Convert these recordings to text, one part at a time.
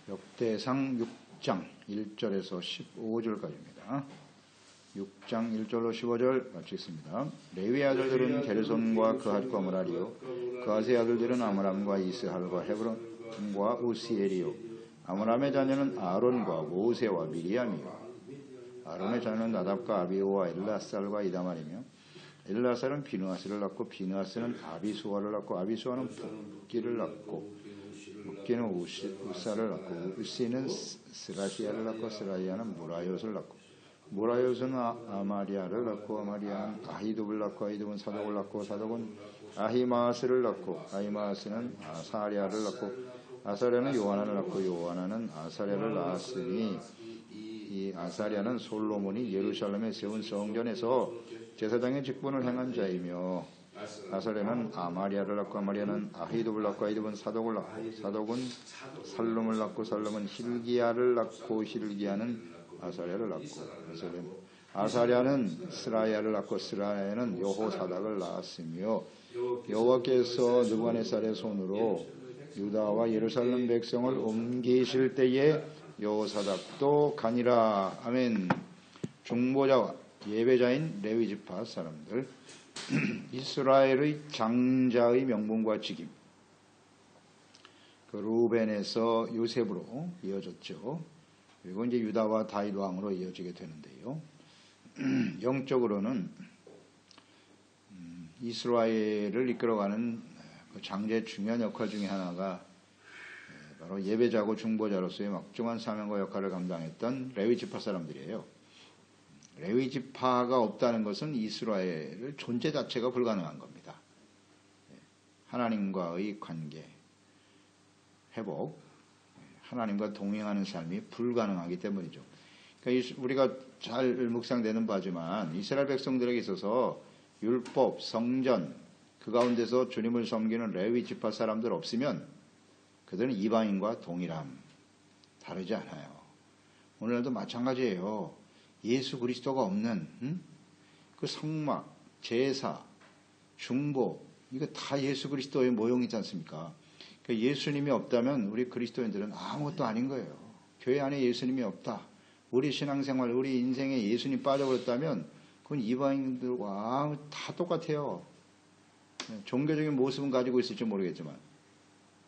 역대상 6장 1절에서 15절까지입니다. 6장 1절로 15절 마치겠습니다. 레위 아들들은 게르손과 그핫과 므라리요, 그핫의 아들들은 아므람과 이스할과 헤브론과 우시엘이요, 아므람의 자녀는 아론과 모세와 미리암이요, 아론의 자녀는 나답과 아비후와 엘라살과 이다말이며, 엘라살은 비느하스를 낳고 비느하스는 아비수아를 낳고 아비수아는 붓기를 낳고 붓기는 우사를 낳고 우시는 스라시아를 낳고 스라시아는 무라요스를 낳고 무라요스는 아마리아를 낳고 아마리아는 아히둡을 낳고 아히둡은 사독을 낳고 사독은 아히마스를 낳고 아히마스는 아사랴를 낳고 아사랴는 요하나를 낳고 요하나는 아사랴를 낳았으니 이 아사랴는 솔로몬이 예루살렘에 세운 성전에서 제사장의 직분을 행한 자이며, 아사랴는 아마리아를 낳고 아마리아는 아히둡을 낳고 아히둡은 사독을 낳고 사독은 살룸을 낳고 살룸은 hil기야를 낳고 hil기야는 아사랴를 낳고 아사랴는 스라야를 낳고 스라야는 여호사닥을 낳았으며, 여호와께서 느부갓네살의 손으로 유다와 예루살렘 백성을 옮기실 때에 여호사닥도 가니라. 아멘. 중보자와 예배자인 레위지파 사람들, 이스라엘의 장자의 명분과 직임, 그 루벤에서 요셉으로 이어졌죠. 그리고 이제 유다와 다윗 왕으로 이어지게 되는데요. 영적으로는 이스라엘을 이끌어가는 그 장자의 중요한 역할 중에 하나가 바로 예배자고 중보자로서의 막중한 사명과 역할을 감당했던 레위지파 사람들이에요. 레위지파가 없다는 것은 이스라엘의 존재 자체가 불가능한 겁니다. 하나님과의 관계, 회복, 하나님과 동행하는 삶이 불가능하기 때문이죠. 그러니까 우리가 잘 묵상되는 바지만 이스라엘 백성들에게 있어서 율법, 성전, 그 가운데서 주님을 섬기는 레위지파 사람들 없으면 그들은 이방인과 동일함, 다르지 않아요. 오늘날도 마찬가지예요. 예수 그리스도가 없는 그 성막, 제사, 중보, 이거 다 예수 그리스도의 모형이지 않습니까? 그러니까 예수님이 없다면 우리 그리스도인들은 아무것도 아닌 거예요. 교회 안에 예수님이 없다. 우리 신앙생활, 우리 인생에 예수님 빠져버렸다면 그건 이방인들과 다 똑같아요. 종교적인 모습은 가지고 있을지 모르겠지만,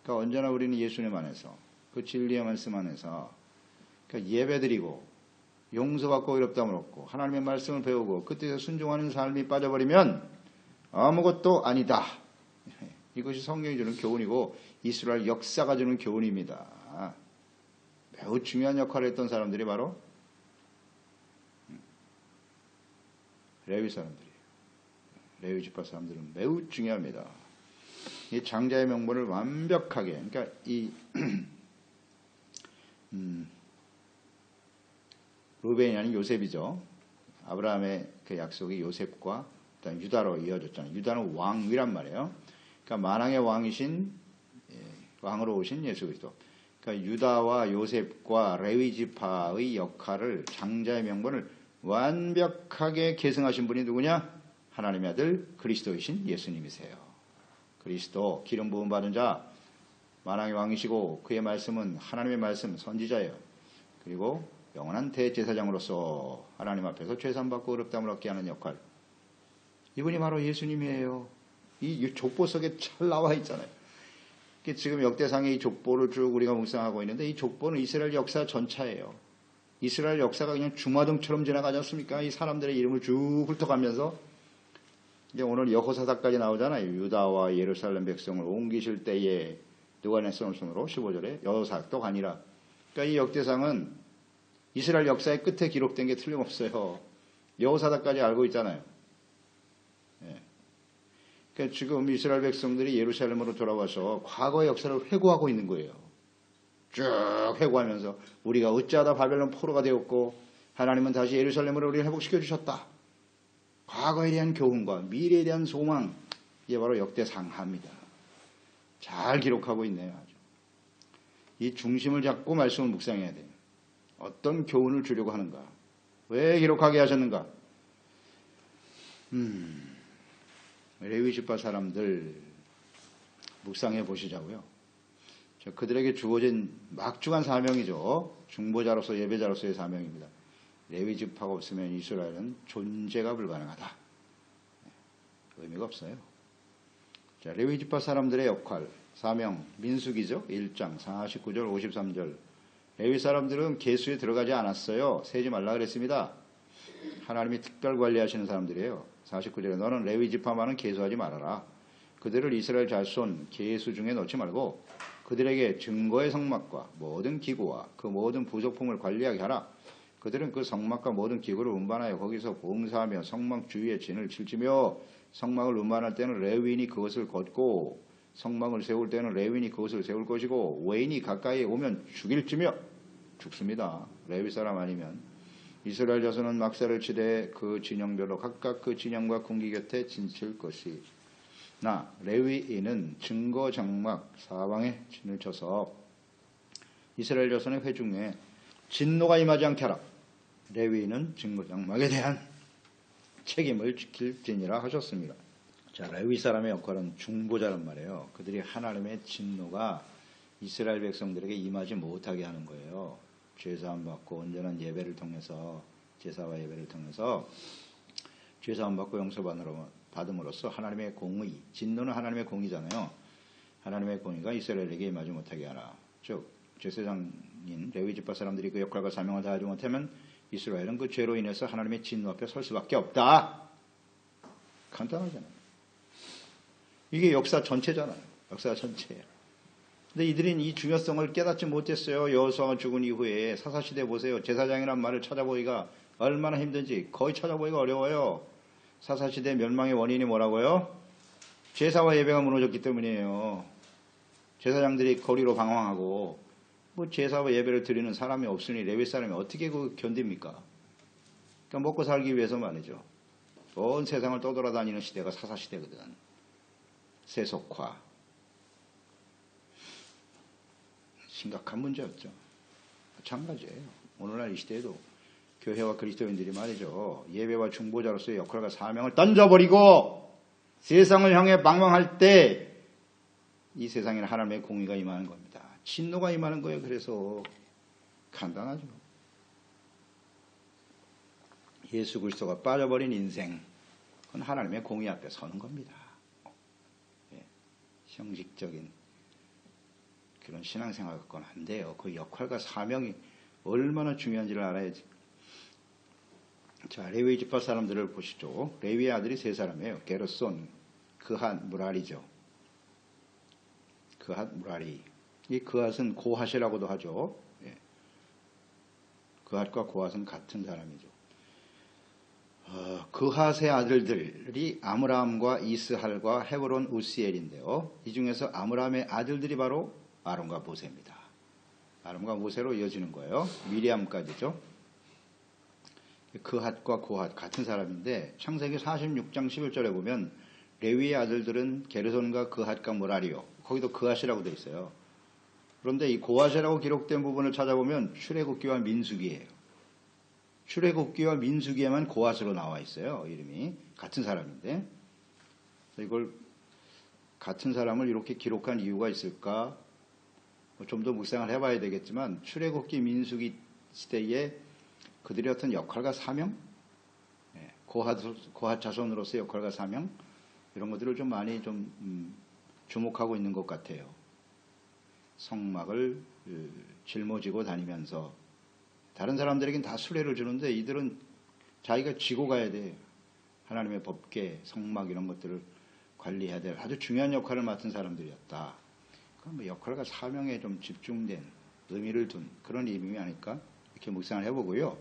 그러니까 언제나 우리는 예수님 안에서, 그 진리의 말씀 안에서 그러니까 예배드리고 용서받고 의롭다함을 얻고 하나님의 말씀을 배우고 그 뜻에 순종하는 삶이 빠져버리면 아무것도 아니다. 이것이 성경이 주는 교훈이고 이스라엘 역사가 주는 교훈입니다. 매우 중요한 역할을 했던 사람들이 바로 레위 사람들이에요. 레위 지파 사람들은 매우 중요합니다. 이 장자의 명분을 완벽하게, 그러니까 이 루벤이 아닌 요셉이죠. 아브라함의 그 약속이 요셉과 그다음 유다로 이어졌잖아요. 유다는 왕위란 말이에요. 그러니까 만왕의 왕이신, 왕으로 오신 예수 그리스도. 그러니까 유다와 요셉과 레위 지파의 역할을, 장자의 명분을 완벽하게 계승하신 분이 누구냐? 하나님의 아들 그리스도이신 예수님이세요. 그리스도, 기름 부음 받은 자, 만왕의 왕이시고 그의 말씀은 하나님의 말씀, 선지자예요. 그리고 영원한 대제사장으로서 하나님 앞에서 죄산받고 의롭다함을 얻게 하는 역할, 이분이 바로 예수님이에요. 이 족보 속에 잘 나와 있잖아요. 지금 역대상의 이 족보를 쭉 우리가 묵상하고 있는데, 이 족보는 이스라엘 역사 전차예요. 이스라엘 역사가 그냥 주마등처럼 지나가지 않습니까? 이 사람들의 이름을 쭉 훑어가면서 이제 오늘 여호사닥까지 나오잖아요. 유다와 예루살렘 백성을 옮기실 때에 느부갓네살 손으로 15절에 여호사닥도 가니라. 그러니까 이 역대상은 이스라엘 역사의 끝에 기록된 게 틀림없어요. 여호사닥까지 알고 있잖아요. 그러니까 지금 이스라엘 백성들이 예루살렘으로 돌아와서 과거의 역사를 회고하고 있는 거예요. 쭉 회고하면서 우리가 어찌하다 바벨론 포로가 되었고 하나님은 다시 예루살렘으로 우리를 회복시켜 주셨다. 과거에 대한 교훈과 미래에 대한 소망, 이게 바로 역대상하입니다. 잘 기록하고 있네요. 아주. 이 중심을 잡고 말씀을 묵상해야 돼요. 어떤 교훈을 주려고 하는가? 왜 기록하게 하셨는가? 레위 지파 사람들 묵상해 보시자고요. 그들에게 주어진 막중한 사명이죠. 중보자로서 예배자로서의 사명입니다. 레위 지파가 없으면 이스라엘은 존재가 불가능하다. 의미가 없어요. 자, 레위 지파 사람들의 역할, 사명, 민수기죠. 1장 49절 53절. 레위 사람들은 계수에 들어가지 않았어요. 세지 말라 그랬습니다. 하나님이 특별 관리하시는 사람들이에요. 49절에 너는 레위 지파만은 계수하지 말아라. 그들을 이스라엘 자손 계수 중에 넣지 말고 그들에게 증거의 성막과 모든 기구와 그 모든 부속품을 관리하게 하라. 그들은 그 성막과 모든 기구를 운반하여 거기서 봉사하며 성막 주위에 진을 칠지며 성막을 운반할 때는 레위인이 그것을 걷고 성막을 세울 때는 레위인이 그것을 세울 것이고 외인이 가까이에 오면 죽일지며 죽습니다. 레위 사람 아니면 이스라엘 자손은 막사를 치되 그 진영별로 각각 그 진영과 궁기 곁에 진칠 것이 나 레위인은 증거 장막 사방에 진을 쳐서 이스라엘 자손의 회중에 진노가 임하지 않게 하라. 레위인은 증거 장막에 대한 책임을 지킬지니라 하셨습니다. 자, 레위 사람의 역할은 중보자란 말이에요. 그들이 하나님의 진노가 이스라엘 백성들에게 임하지 못하게 하는 거예요. 죄사함 받고 온전한 예배를 통해서 제사와 예배를 통해서 죄사함 받고 용서받음으로써 하나님의 공의, 진노는 하나님의 공의잖아요. 하나님의 공의가 이스라엘에게 임하지 못하게 하라. 즉 제사장인 레위 지파 사람들이 그 역할과 사명을 다하지 못하면 이스라엘은 그 죄로 인해서 하나님의 진노 앞에 설 수밖에 없다. 간단하잖아요. 이게 역사 전체잖아요. 역사 전체예요. 근데 이들은 이 중요성을 깨닫지 못했어요. 여호수아가 죽은 이후에 사사시대 보세요. 제사장이란 말을 찾아보기가 얼마나 힘든지 거의 찾아보기가 어려워요. 사사시대 멸망의 원인이 뭐라고요? 제사와 예배가 무너졌기 때문이에요. 제사장들이 거리로 방황하고 뭐 제사와 예배를 드리는 사람이 없으니 레위 사람이 어떻게 그 견딥니까? 그러니까 먹고 살기 위해서 말이죠. 온 세상을 떠돌아다니는 시대가 사사시대거든. 세속화. 심각한 문제였죠. 마찬가지예요. 오늘날 이 시대에도 교회와 그리스도인들이 말이죠. 예배와 중보자로서의 역할과 사명을 던져버리고 세상을 향해 방황할 때 이 세상에는 하나님의 공의가 임하는 겁니다. 진노가 임하는 거예요. 그래서 간단하죠. 예수 그리스도가 빠져버린 인생, 그건 하나님의 공의 앞에 서는 겁니다. 예, 형식적인 그런 신앙생활 갖고는 안 돼요. 그 역할과 사명이 얼마나 중요한지를 알아야지. 자, 레위 지파 사람들을 보시죠. 레위의 아들이 세 사람이에요. 게르손, 그핫, 무라리죠. 그핫, 무라리. 이 그핫은 고핫이라고도 하죠. 예. 그핫과 고핫은 같은 사람이죠. 그핫의 아들들이 아므람과 이스할과 헤브론, 우시엘인데요. 이 중에서 아므람의 아들들이 바로 아론과 모세입니다. 아론과 모세로 이어지는 거예요. 미리암까지죠. 그핫과 고핫 같은 사람인데 창세기 46장 11절에 보면 레위의 아들들은 게르손과 그핫과 무라리요. 거기도 그핫이라고 되어 있어요. 그런데 이 고핫이라고 기록된 부분을 찾아보면 출애굽기와 민수기예요. 출애굽기와 민수기에만 고핫으로 나와 있어요. 이름이 같은 사람인데 이걸 같은 사람을 이렇게 기록한 이유가 있을까? 좀 더 묵상을 해봐야 되겠지만 출애굽기 민수기 시대에 그들의 어떤 역할과 사명, 고핫 자손으로서의 역할과 사명 이런 것들을 좀 많이 좀 주목하고 있는 것 같아요. 성막을 짊어지고 다니면서 다른 사람들에겐 다 수레를 주는데 이들은 자기가 지고 가야 돼. 하나님의 법궤, 성막 이런 것들을 관리해야 될 아주 중요한 역할을 맡은 사람들이었다. 뭐 역할과 사명에 좀 집중된 의미를 둔 그런 의미 아닐까 이렇게 묵상을 해보고요.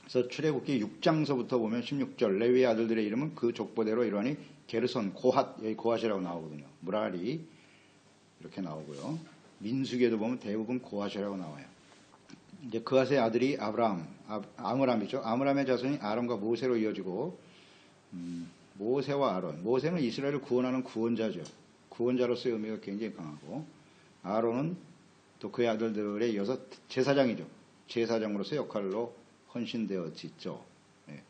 그래서 출애굽기 6장서부터 보면 16절 레위의 아들들의 이름은 그 족보대로 이러하니 게르손, 고핫, 여기 고핫이라고 나오거든요. 무라리 이렇게 나오고요. 민수기에도 보면 대부분 고핫이라고 나와요. 이제 그핫의 아들이 아므람이죠. 아므람의 자손이 아론과 모세로 이어지고 모세와 아론. 모세는 이스라엘을 구원하는 구원자죠. 구원자로서의 의미가 굉장히 강하고 아론은 또 그의 아들들에 이어서 제사장이죠. 제사장으로서의 역할로 헌신되어지죠. 네.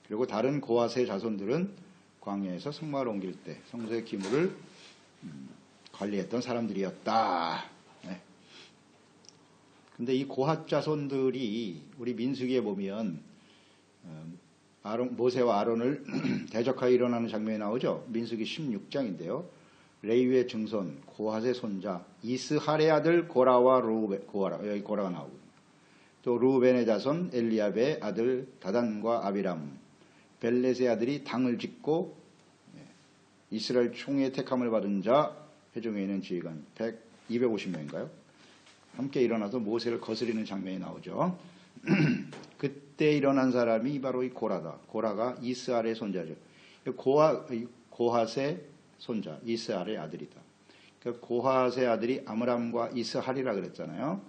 그리고 다른 고핫의 자손들은 광야에서 성막을 옮길 때 성소의 기물을 관리했던 사람들이었다. 네. 근데 이 고핫 자손들이 우리 민수기에 보면 모세와 아론을 대적하여 일어나는 장면이 나오죠. 민수기 16장인데요. 레위의 증손 고핫의 손자 이스할의 아들 고라와 루벤, 여기 고라가 나오고, 또 루벤의 자손 엘리압의 아들 다단과 아비람, 벨렛의 아들이 당을 짓고 이스라엘 총회의 택함을 받은 자 회중에 있는 지휘관 250명인가요? 함께 일어나서 모세를 거스리는 장면이 나오죠. 그때 일어난 사람이 바로 이 고라다. 고라가 이스할의 손자죠. 고핫의 손자, 이스할의 아들이다. 그러니까 고핫의 아들이 아므람과 이스할이라 그랬잖아요.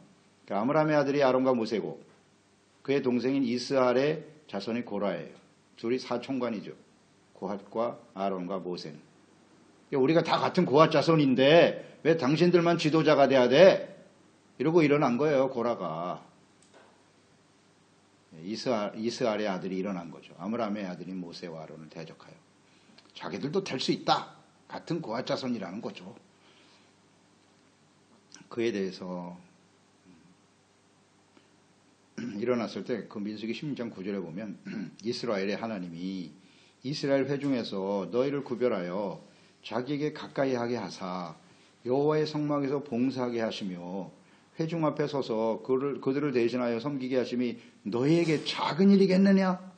그러니까 아므람의 아들이 아론과 모세고 그의 동생인 이스할의 자손이 고라예요. 둘이 사촌관이죠. 고핫과 아론과 모세는. 그러니까 우리가 다 같은 고핫 자손인데 왜 당신들만 지도자가 돼야 돼? 이러고 일어난 거예요, 고라가. 이스할의 아들이 일어난 거죠. 아므람의 아들인 모세와 아론을 대적하여. 자기들도 될 수 있다. 같은 고핫 자손이라는 거죠. 그에 대해서 일어났을 때 그 민수기 16장 9절에 보면 이스라엘의 하나님이 이스라엘 회중에서 너희를 구별하여 자기에게 가까이 하게 하사 여호와의 성막에서 봉사하게 하시며 회중 앞에 서서 그들을 대신하여 섬기게 하심이 너희에게 작은 일이겠느냐?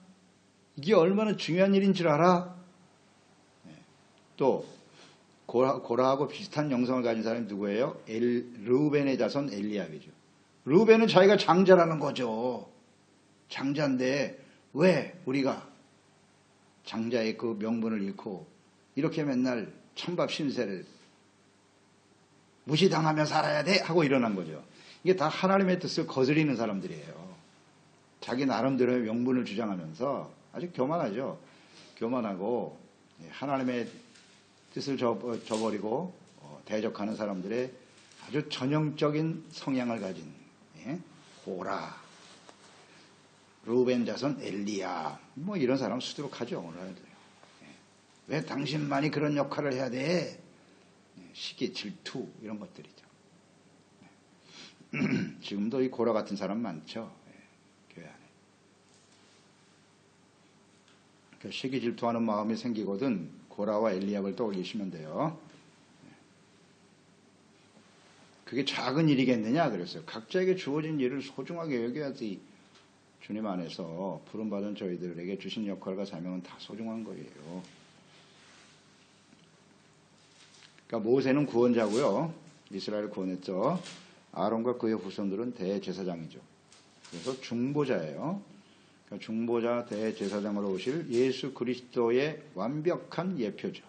이게 얼마나 중요한 일인 줄 알아? 또 고라하고 비슷한 영성을 가진 사람이 누구예요? 르우벤의 자손 엘리압이죠. 르우벤은 자기가 장자라는 거죠. 장자인데 왜 우리가 장자의 그 명분을 잃고 이렇게 맨날 찬밥 신세를 무시당하며 살아야 돼? 하고 일어난 거죠. 이게 다 하나님의 뜻을 거스리는 사람들이에요. 자기 나름대로의 명분을 주장하면서 아주 교만하죠. 교만하고 하나님의 뜻을 저버리고 대적하는 사람들의 아주 전형적인 성향을 가진 고라, 루벤 자손 엘리야, 뭐 이런 사람 수두룩하죠. 오늘도. 왜 당신만이 그런 역할을 해야 돼? 시기, 질투 이런 것들이죠. 지금도 이 고라 같은 사람 많죠. 교회 안에. 그 시기, 질투하는 마음이 생기거든 고라와 엘리압을 떠올리시면 돼요. 그게 작은 일이겠느냐 그랬어요. 각자에게 주어진 일을 소중하게 여겨야지 주님 안에서 부름받은 저희들에게 주신 역할과 사명은 다 소중한 거예요. 그러니까 모세는 구원자고요. 이스라엘을 구원했죠. 아론과 그의 후손들은 대제사장이죠. 그래서 중보자예요. 그러니까 중보자 대제사장으로 오실 예수 그리스도의 완벽한 예표죠.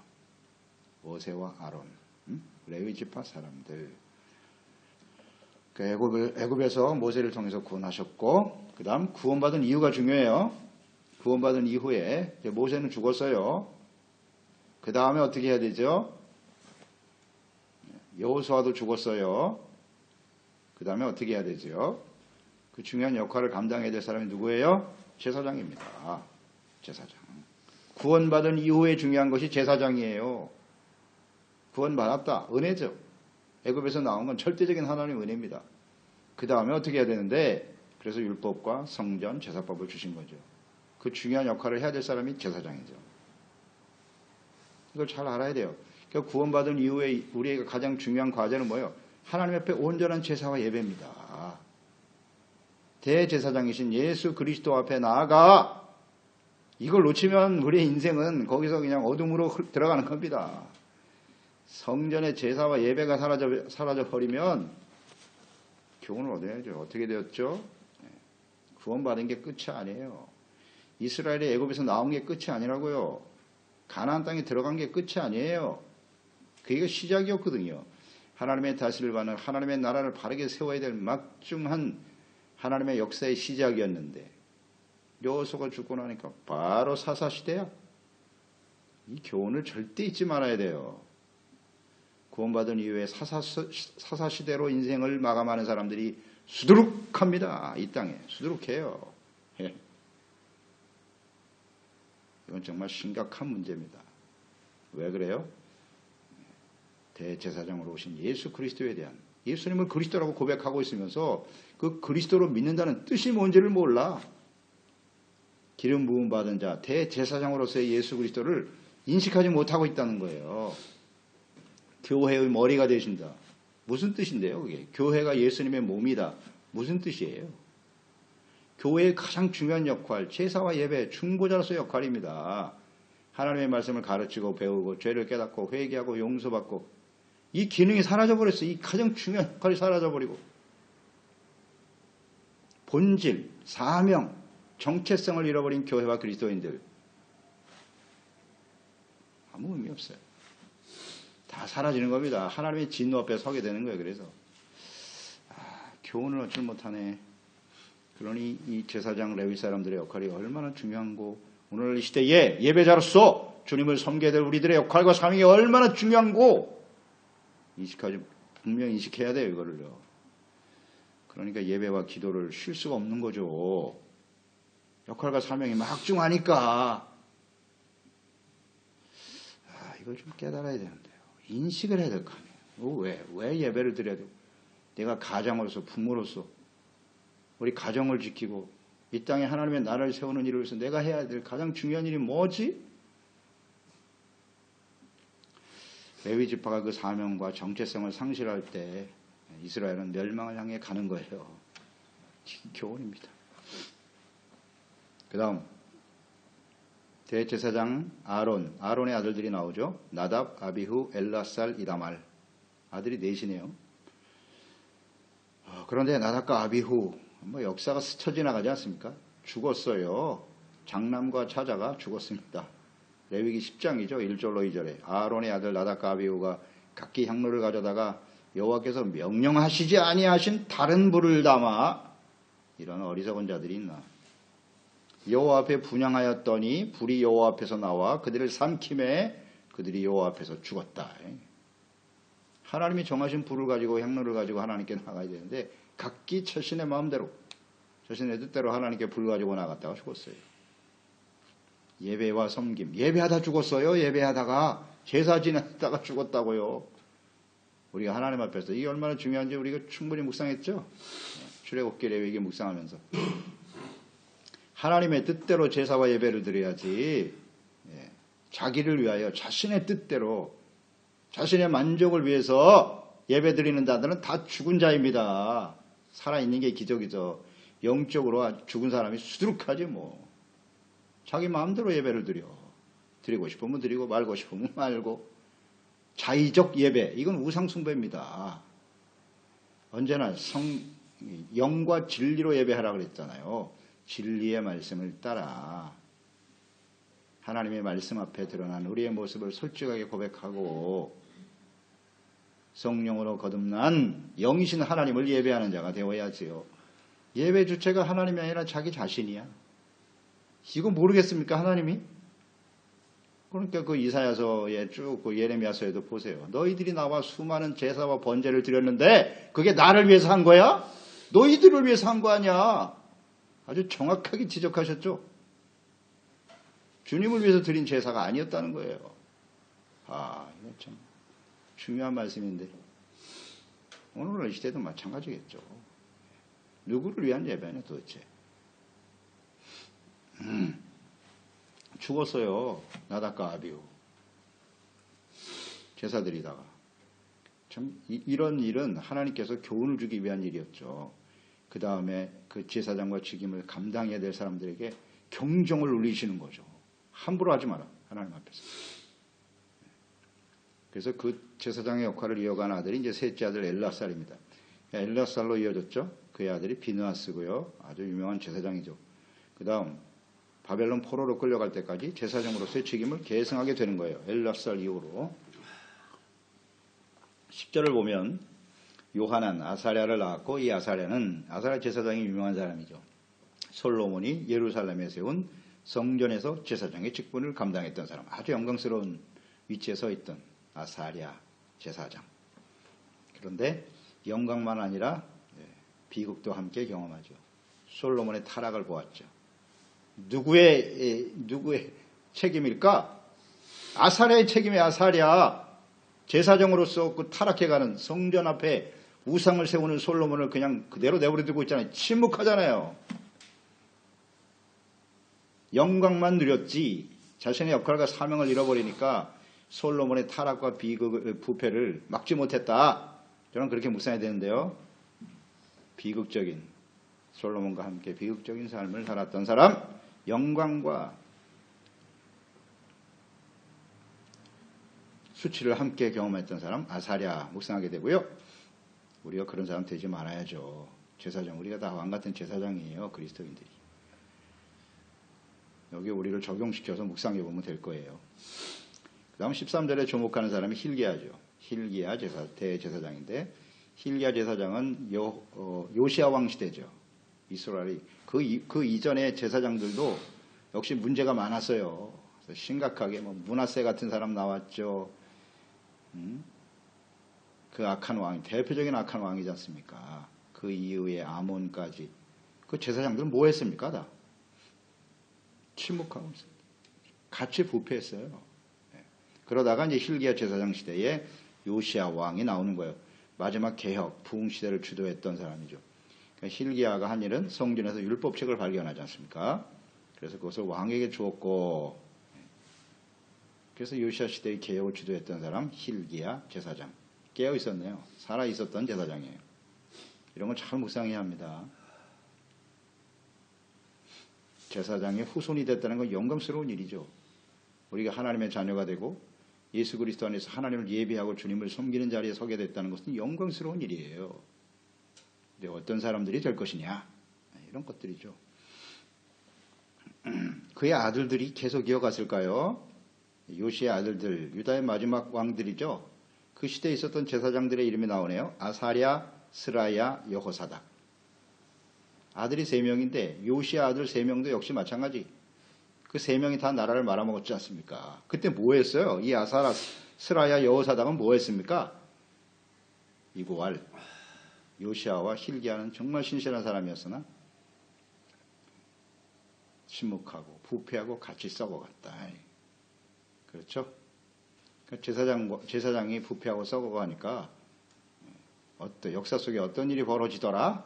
모세와 아론, 레위 지파 사람들. 애굽에서 모세를 통해서 구원하셨고, 그 다음 구원받은 이유가 중요해요. 구원받은 이후에 모세는 죽었어요. 그 다음에 어떻게 해야 되죠? 여호수아도 죽었어요. 그 다음에 어떻게 해야 되죠? 그 중요한 역할을 감당해야 될 사람이 누구예요? 제사장입니다. 제사장. 구원받은 이후에 중요한 것이 제사장이에요. 구원받았다. 은혜죠. 애굽에서 나온 건 절대적인 하나님의 은혜입니다. 그 다음에 어떻게 해야 되는데, 그래서 율법과 성전, 제사법을 주신 거죠. 그 중요한 역할을 해야 될 사람이 제사장이죠. 이걸 잘 알아야 돼요. 그러니까 구원받은 이후에 우리에게 가장 중요한 과제는 뭐예요? 하나님 앞에 온전한 제사와 예배입니다. 대제사장이신 예수 그리스도 앞에 나아가 이걸 놓치면 우리의 인생은 거기서 그냥 어둠으로 들어가는 겁니다. 성전의 제사와 예배가 사라져 버리면 교훈을 얻어야죠. 어떻게 되었죠? 구원받은 게 끝이 아니에요. 이스라엘이 애굽에서 나온 게 끝이 아니라고요. 가나안 땅에 들어간 게 끝이 아니에요. 그게 시작이었거든요. 하나님의 다스림을 받는 하나님의 나라를 바르게 세워야 될 막중한 하나님의 역사의 시작이었는데 여호수아가 죽고 나니까 바로 사사시대야. 이 교훈을 절대 잊지 말아야 돼요. 구원받은 이후에 사사시대로 인생을 마감하는 사람들이 수두룩합니다. 이 땅에 수두룩해요. 예. 이건 정말 심각한 문제입니다. 왜 그래요? 대제사장으로 오신 예수 그리스도에 대한, 예수님을 그리스도라고 고백하고 있으면서 그 그리스도로 믿는다는 뜻이 뭔지를 몰라. 기름 부음 받은 자, 대제사장으로서의 예수 그리스도를 인식하지 못하고 있다는 거예요. 교회의 머리가 되신다. 무슨 뜻인데요, 그게? 교회가 예수님의 몸이다. 무슨 뜻이에요? 교회의 가장 중요한 역할, 제사와 예배, 중보자로서의 역할입니다. 하나님의 말씀을 가르치고 배우고 죄를 깨닫고 회개하고 용서받고, 이 기능이 사라져버렸어요. 이 가장 중요한 역할이 사라져버리고, 본질, 사명, 정체성을 잃어버린 교회와 그리스도인들, 아무 의미 없어요. 다 사라지는 겁니다. 하나님의 진노 앞에 서게 되는 거예요. 그래서 교훈을 얻지 못하네. 그러니 이 제사장 레위 사람들의 역할이 얼마나 중요한고, 오늘 이 시대에 예배자로서 주님을 섬겨야 될 우리들의 역할과 사명이 얼마나 중요한고 분명히 인식해야 돼요. 이거를요. 그러니까 예배와 기도를 쉴 수가 없는 거죠. 역할과 사명이 막중하니까. 이걸 좀 깨달아야 되는데요. 인식을 해야 될 거 아니에요. 왜 예배를 드려야 되고, 내가 가장으로서, 부모로서 우리 가정을 지키고 이 땅에 하나님의 나라를 세우는 일을 위해서 내가 해야 될 가장 중요한 일이 뭐지? 레위 지파가 그 사명과 정체성을 상실할 때 이스라엘은 멸망을 향해 가는 거예요. 교훈입니다. 그 다음 대제사장 아론의 아들들이 나오죠. 나답, 아비후, 엘라살, 이다말. 아들이 넷이네요. 그런데 나답과 아비후, 역사가 스쳐 지나가지 않습니까? 죽었어요. 장남과 차자가 죽었습니다. 레위기 10장이죠. 1절로 2절에 아론의 아들 나답과 아비후가 각기 향로를 가져다가 여호와께서 명령하시지 아니하신 다른 불을 담아, 이런 어리석은 자들이 있나. 여호와 앞에 분향하였더니 불이 여호와 앞에서 나와 그들을 삼킴에 그들이 여호와 앞에서 죽었다. 하나님이 정하신 불을 가지고 향로를 가지고 하나님께 나가야 되는데 각기 자신의 마음대로, 자신의 뜻대로 하나님께 불 가지고 나갔다가 죽었어요. 예배와 섬김, 예배하다 죽었어요. 예배하다가 제사 지냈다가 죽었다고요. 우리가 하나님 앞에서 이게 얼마나 중요한지 우리가 충분히 묵상했죠. 출애굽기 레위기 묵상하면서 하나님의 뜻대로 제사와 예배를 드려야지, 자기를 위하여 자신의 뜻대로 자신의 만족을 위해서 예배 드리는 자들은 다 죽은 자입니다. 살아있는 게 기적이죠. 영적으로 죽은 사람이 수두룩하지 뭐. 자기 마음대로 예배를 드리고 싶으면 드리고 말고 싶으면 말고. 자의적 예배, 이건 우상숭배입니다. 언제나 영과 진리로 예배하라고 그랬잖아요. 진리의 말씀을 따라 하나님의 말씀 앞에 드러난 우리의 모습을 솔직하게 고백하고 성령으로 거듭난 영이신 하나님을 예배하는 자가 되어야지요. 예배 주체가 하나님이 아니라 자기 자신이야. 이거 모르겠습니까, 하나님이? 그러니까 그 이사야서에 쭉 그 예레미야서에도 보세요. 너희들이 나와 수많은 제사와 번제를 드렸는데 그게 나를 위해서 한 거야? 너희들을 위해서 한 거 아니야. 아주 정확하게 지적하셨죠. 주님을 위해서 드린 제사가 아니었다는 거예요. 이거 참 중요한 말씀인데 오늘날 이 시대도 마찬가지겠죠. 누구를 위한 예배냐 도대체. 죽었어요. 나답과 아비후. 제사 드리다가. 참 이런 일은 하나님께서 교훈을 주기 위한 일이었죠. 그 다음에 그 제사장과 직임을 감당해야 될 사람들에게 경종을 울리시는 거죠. 함부로 하지 마라. 하나님 앞에서. 그래서 그 제사장의 역할을 이어간 아들이 이제 셋째 아들 엘라살입니다. 엘라살로 이어졌죠. 그의 아들이 비느하스고요. 아주 유명한 제사장이죠. 그 다음 바벨론 포로로 끌려갈 때까지 제사장으로서의 책임을 계승하게 되는 거예요. 엘라살 이후로. 10절을 보면 요하난, 아사랴를 낳았고 이 아사랴 제사장이 유명한 사람이죠. 솔로몬이 예루살렘에 세운 성전에서 제사장의 직분을 감당했던 사람. 아주 영광스러운 위치에 서 있던 아사랴 제사장. 그런데 영광만 아니라 비극도 함께 경험하죠. 솔로몬의 타락을 보았죠. 누구의 책임일까? 아사랴의 책임이 아사랴. 제사장으로서 그 타락해가는 성전 앞에 우상을 세우는 솔로몬을 그냥 그대로 내버려두고 있잖아요. 침묵하잖아요. 영광만 누렸지 자신의 역할과 사명을 잃어버리니까 솔로몬의 타락과 부패를 막지 못했다. 저는 그렇게 묵상해야 되는데요. 비극적인 솔로몬과 함께 비극적인 삶을 살았던 사람, 영광과 수치를 함께 경험했던 사람 아사랴 묵상하게 되고요. 우리가 그런 사람 되지 말아야죠. 제사장, 우리가 다 왕 같은 제사장이에요. 그리스도인들이. 여기 우리를 적용시켜서 묵상해 보면 될 거예요. 그 다음 13절에 주목하는 사람이 힐기야죠. 힐기야 대제사장인데 힐기야 제사장은 요시야 왕 시대죠. 이스라엘이 그 이전의 제사장들도 역시 문제가 많았어요. 그래서 심각하게 므낫세 같은 사람 나왔죠. 그 악한 왕, 대표적인 악한 왕이지 않습니까? 그 이후에 아몬까지. 그 제사장들은 뭐 했습니까? 다 침묵하고 있습니다. 같이 부패했어요. 그러다가 이제 힐기야 제사장 시대에 요시야 왕이 나오는 거예요. 마지막 개혁, 부흥 시대를 주도했던 사람이죠. 그러니까 힐기야가 한 일은 성전에서 율법책을 발견하지 않습니까? 그래서 그것을 왕에게 주었고, 그래서 요시야 시대의 개혁을 주도했던 사람 힐기야 제사장. 깨어 있었네요. 살아 있었던 제사장이에요. 이런 걸 잘 묵상해야 합니다. 제사장의 후손이 됐다는 건 영광스러운 일이죠. 우리가 하나님의 자녀가 되고 예수 그리스도 안에서 하나님을 예배하고 주님을 섬기는 자리에 서게 됐다는 것은 영광스러운 일이에요. 근데 어떤 사람들이 될 것이냐, 이런 것들이죠. 그의 아들들이 계속 이어갔을까요? 요시의 아들들, 유다의 마지막 왕들이죠. 그 시대에 있었던 제사장들의 이름이 나오네요. 아사랴, 스라야, 여호사닥. 아들이 3명인데 요시의 아들 3명도 역시 마찬가지. 그 3명이 다 나라를 말아먹었지 않습니까? 그때 뭐 했어요? 이 아사랴, 스라야, 여호사닥은 뭐 했습니까? 이고알, 요시아와 힐기야는 정말 신실한 사람이었으나 침묵하고 부패하고 같이 썩어갔다. 그렇죠? 제사장이 부패하고 썩어가니까 역사 속에 어떤 일이 벌어지더라?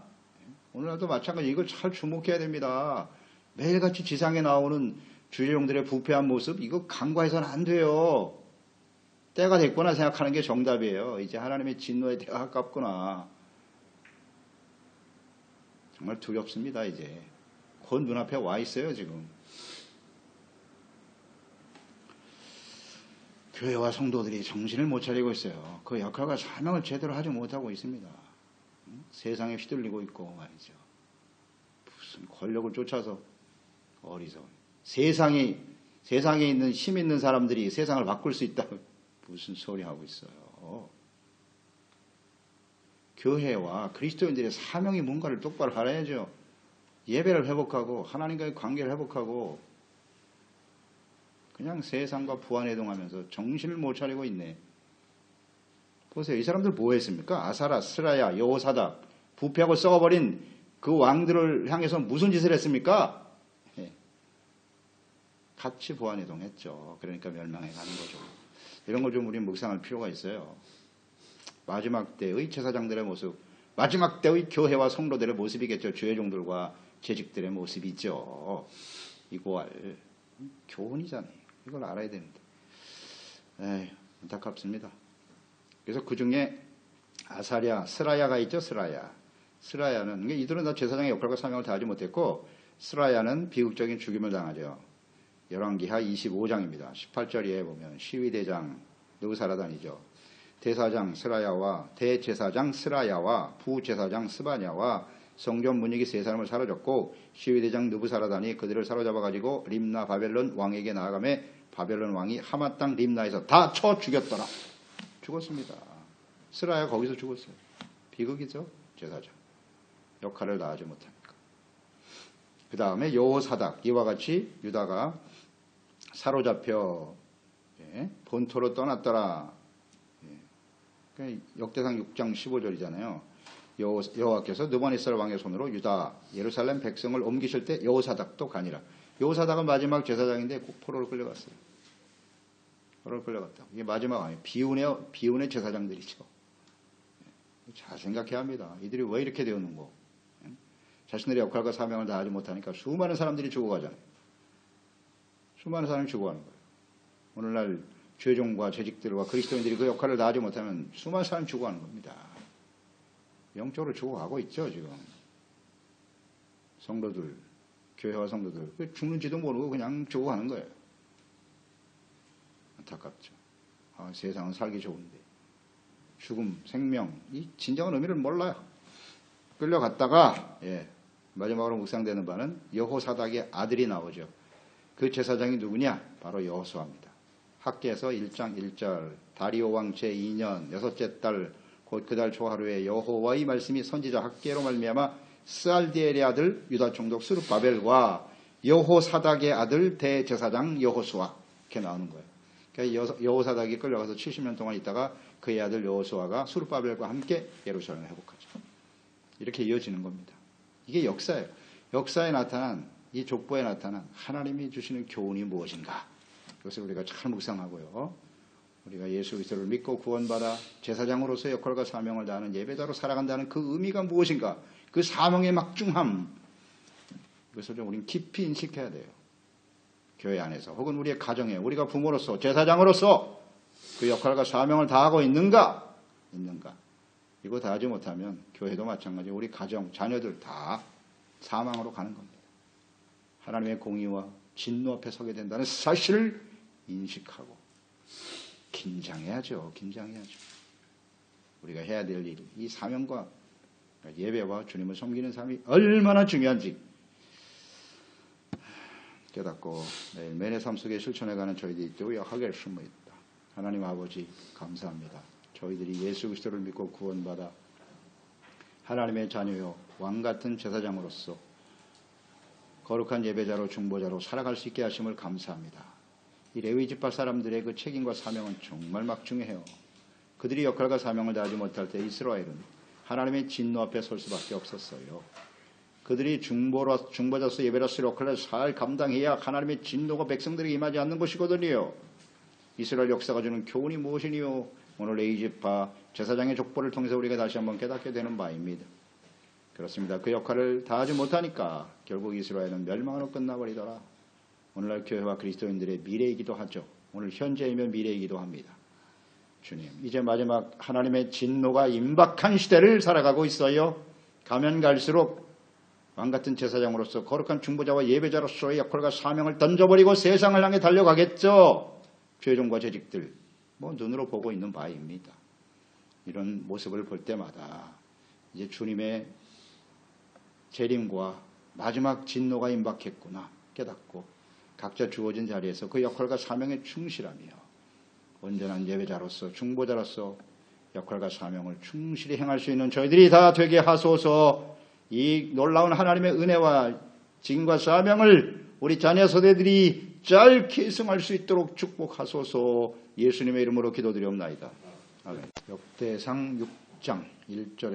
오늘날도 마찬가지. 이걸 잘 주목해야 됩니다. 매일같이 지상에 나오는 주의종들의 부패한 모습, 이거 간과해서는 안 돼요. 때가 됐구나 생각하는 게 정답이에요. 이제 하나님의 진노에 때가 가깝구나. 정말 두렵습니다. 이제 곧 눈앞에 와 있어요. 지금 교회와 성도들이 정신을 못 차리고 있어요. 그 역할과 사명을 제대로 하지 못하고 있습니다. 세상에 휘둘리고 있고 말이죠. 무슨 권력을 쫓아서 어리석은 세상에 있는 힘 있는 사람들이 세상을 바꿀 수 있다. 무슨 소리 하고 있어요. 교회와 그리스도인들의 사명이 뭔가를 똑바로 알아야죠. 예배를 회복하고 하나님과의 관계를 회복하고 그냥 세상과 부안해동하면서 정신을 못 차리고 있네. 보세요. 이 사람들 뭐 했습니까? 아사랴, 스라야, 여호사닥, 부패하고 썩어버린 그 왕들을 향해서 무슨 짓을 했습니까? 같이 부안해동했죠. 그러니까 멸망해 가는 거죠. 이런 걸 좀 우리 묵상할 필요가 있어요. 마지막 때의 제사장들의 모습, 마지막 때의 교회와 성도들의 모습이겠죠. 주의종들과 재직들의 모습이죠. 이거 교훈이잖아요. 이걸 알아야 되는데. 안타깝습니다. 그래서 그 중에 아사랴, 스라야가 있죠. 스라야는 이들은 다 제사장의 역할과 사명을 다하지 못했고, 스라야는 비극적인 죽임을 당하죠. 열왕기하 25장입니다. 18절에 보면 시위대장 느부사라단이죠. 대제사장 스라야와 부제사장 스바냐와 성전 문익이 3사람을 사로잡고 시위대장 느부사라단이 그들을 사로잡아가지고 림나 바벨론 왕에게 나아가매 바벨론 왕이 하마 땅 림나에서 다 쳐 죽였더라. 죽었습니다. 스라야 거기서 죽었어요. 비극이죠. 제사장. 역할을 다하지 못하니까. 그 다음에 여호사닥, 이와 같이 유다가 사로잡혀 본토로 떠났더라. 역대상 6장 15절이잖아요. 여호와께서 느부갓네살 왕의 손으로 유다, 예루살렘 백성을 옮기실 때 여호사닥도 가니라. 여호사닥은 마지막 제사장인데 포로로 끌려갔어요. 서로 끌려갔다. 이게 마지막 아니에요. 비운의 제사장들이죠. 잘 생각해야 합니다. 이들이 왜 이렇게 되었는고. 자신들의 역할과 사명을 다하지 못하니까 수많은 사람들이 죽어가잖아요. 수많은 사람이 죽어가는 거예요. 오늘날 죄종과 재직들과 그리스도인들이 그 역할을 다하지 못하면 수많은 사람이 죽어가는 겁니다. 영적으로 죽어가고 있죠, 지금. 성도들, 교회와 성도들, 죽는지도 모르고 그냥 죽어가는 거예요. 안타깝죠. 세상은 살기 좋은데. 죽음, 생명, 이 진정한 의미를 몰라요. 끌려갔다가, 마지막으로 묵상되는 바는 여호사닥의 아들이 나오죠. 그 제사장이 누구냐? 바로 여호수아입니다. 학계에서 1장 1절, 다리오 왕 제2년 여섯째 달, 곧 그 달 초하루에 여호와의 말씀이 선지자 학계로 말미암아 스알디엘의 아들 유다 총독 스룹바벨과 여호사닥의 아들 대제사장 여호수아 이렇게 나오는 거예요. 그러니까 여호사닥이 끌려가서 70년 동안 있다가 그의 아들 여호수아가 스룹바벨과 함께 예루살렘을 회복하죠. 이렇게 이어지는 겁니다. 이게 역사예요. 역사에 나타난 이 족보에 나타난 하나님이 주시는 교훈이 무엇인가? 그것을 우리가 잘 묵상하고요. 우리가 예수 그리스도를 믿고 구원받아 제사장으로서 역할과 사명을 다하는 예배자로 살아간다는 그 의미가 무엇인가? 그 사명의 막중함. 이것을 좀 우리는 깊이 인식해야 돼요. 교회 안에서 혹은 우리의 가정에 우리가 부모로서 제사장으로서 그 역할과 사명을 다하고 있는가? 이거 다하지 못하면 교회도 마찬가지 우리 가정, 자녀들 다 사망으로 가는 겁니다. 하나님의 공의와 진노 앞에 서게 된다는 사실을 인식하고 긴장해야죠. 우리가 해야 될 일, 이 사명과 예배와 주님을 섬기는 삶이 얼마나 중요한지 깨닫고 매일매일의 삶 속에 실천해가는 저희들이 있도록 하겠습니다. 하나님 아버지 감사합니다. 저희들이 예수 그리스도를 믿고 구원받아 하나님의 자녀요 왕같은 제사장으로서 거룩한 예배자로 중보자로 살아갈 수 있게 하심을 감사합니다. 이 레위 지파 사람들의 그 책임과 사명은 정말 막중해요. 그들이 역할과 사명을 다하지 못할 때 이스라엘은 하나님의 진노 앞에 설 수밖에 없었어요. 그들이 중보자로서 예배자로서 역할을 잘 감당해야 하나님의 진노가 백성들에게 임하지 않는 것이거든요. 이스라엘 역사가 주는 교훈이 무엇이니요? 오늘 레위 지파 제사장의 족보를 통해서 우리가 다시 한번 깨닫게 되는 바입니다. 그렇습니다. 그 역할을 다하지 못하니까 결국 이스라엘은 멸망으로 끝나버리더라. 오늘날 교회와 그리스도인들의 미래이기도 하죠. 오늘 현재이며 미래이기도 합니다. 주님, 이제 마지막 하나님의 진노가 임박한 시대를 살아가고 있어요. 가면 갈수록 왕같은 제사장으로서 거룩한 중보자와 예배자로서의 역할과 사명을 던져버리고 세상을 향해 달려가겠죠. 죄종과 재직들 눈으로 보고 있는 바입니다. 이런 모습을 볼 때마다 이제 주님의 재림과 마지막 진노가 임박했구나 깨닫고 각자 주어진 자리에서 그 역할과 사명에 충실하며 온전한 예배자로서 중보자로서 역할과 사명을 충실히 행할 수 있는 저희들이 다 되게 하소서. 이 놀라운 하나님의 은혜와 직임과 사명을 우리 자녀 세대들이 잘 계승할 수 있도록 축복하소서. 예수님의 이름으로 기도드리옵나이다. 아멘. 역대상 6장 1절에서